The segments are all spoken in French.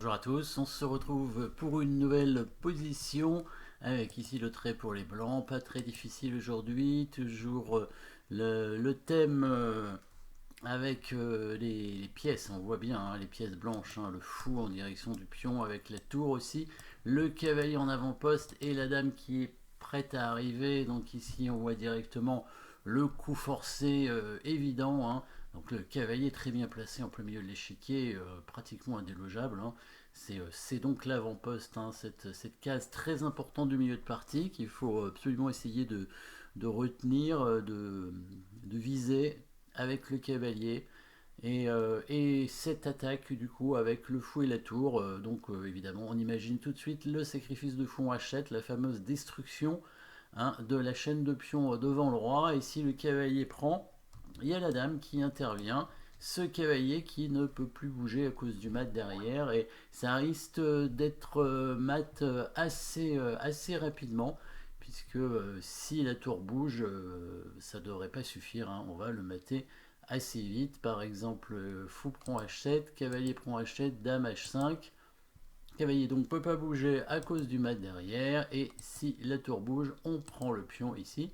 Bonjour à tous, on se retrouve pour une nouvelle position avec ici le trait pour les blancs, pas très difficile aujourd'hui, toujours le thème avec les pièces, on voit bien hein, les pièces blanches, hein, le fou en direction du pion avec la tour aussi, le cavalier en avant-poste et la dame qui est prête à arriver, donc ici on voit directement le coup forcé évident, hein. Donc le cavalier très bien placé en plein milieu de l'échiquier, pratiquement indélogeable, hein. C'est donc l'avant-poste, hein, cette case très importante du milieu de partie qu'il faut absolument essayer de retenir, de viser avec le cavalier. Et cette attaque du coup avec le fou et la tour, évidemment on imagine tout de suite le sacrifice de fou en Hachette, la fameuse destruction hein, de la chaîne de pions devant le roi, et si le cavalier prend, il y a la dame qui intervient, ce cavalier qui ne peut plus bouger à cause du mat derrière, et ça risque d'être mat assez rapidement, puisque si la tour bouge, ça ne devrait pas suffire, hein, on va le mater assez vite. Par exemple, fou prend H7, cavalier prend H7, dame H5. Cavalier donc peut pas bouger à cause du mat derrière, et si la tour bouge, on prend le pion ici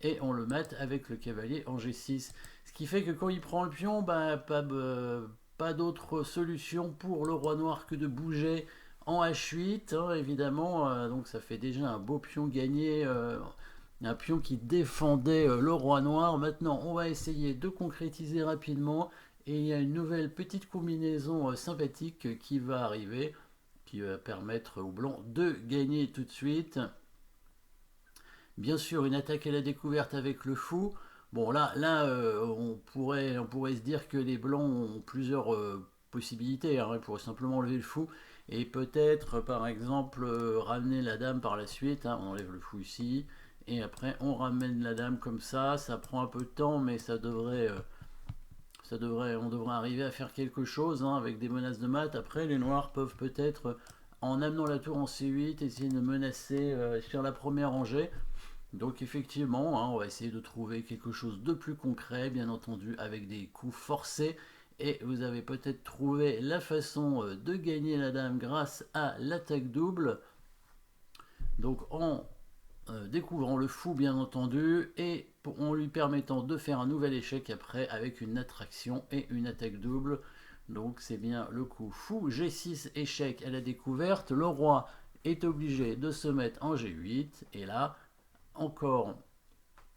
et on le mate avec le cavalier en G6. Ce qui fait que quand il prend le pion, bah, pas d'autre solution pour le roi noir que de bouger en H8, hein, évidemment. Donc ça fait déjà un beau pion gagné, un pion qui défendait le roi noir. Maintenant, on va essayer de concrétiser rapidement. Et il y a une nouvelle petite combinaison sympathique qui va arriver, qui va permettre aux blancs de gagner tout de suite. Bien sûr, une attaque à la découverte avec le fou. Bon, là on pourrait se dire que les blancs ont plusieurs possibilités, hein. Ils pourraient simplement lever le fou et peut-être, par exemple, ramener la dame par la suite, hein. On enlève le fou ici et après on ramène la dame comme ça. Ça prend un peu de temps, mais on devrait arriver à faire quelque chose hein, avec des menaces de mat. Après, les noirs peuvent peut-être, en amenant la tour en C8, essayer de menacer sur la première rangée. Donc effectivement, hein, on va essayer de trouver quelque chose de plus concret, bien entendu, avec des coups forcés. Et vous avez peut-être trouvé la façon de gagner la dame grâce à l'attaque double. Donc en découvrant le fou, bien entendu, et en lui permettant de faire un nouvel échec après avec une attraction et une attaque double. Donc c'est bien le coup fou. G6 échec à la découverte. Le roi est obligé de se mettre en G8. Et là, encore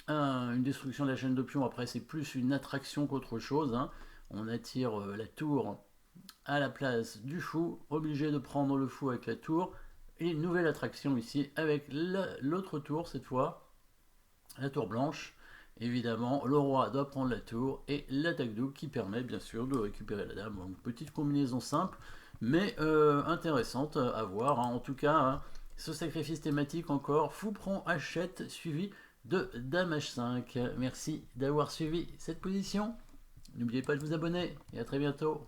une destruction de la chaîne de pions. Après, c'est plus une attraction qu'autre chose, hein. On attire la tour à la place du fou, obligé de prendre le fou avec la tour. Et une nouvelle attraction ici avec l'autre tour cette fois, la tour blanche. Évidemment, le roi doit prendre la tour et l'attaque double qui permet bien sûr de récupérer la dame. Une petite combinaison simple, mais intéressante à voir, hein. En tout cas, hein, ce sacrifice thématique encore, fou prend H7 suivi de dame H5. Merci d'avoir suivi cette position. N'oubliez pas de vous abonner et à très bientôt.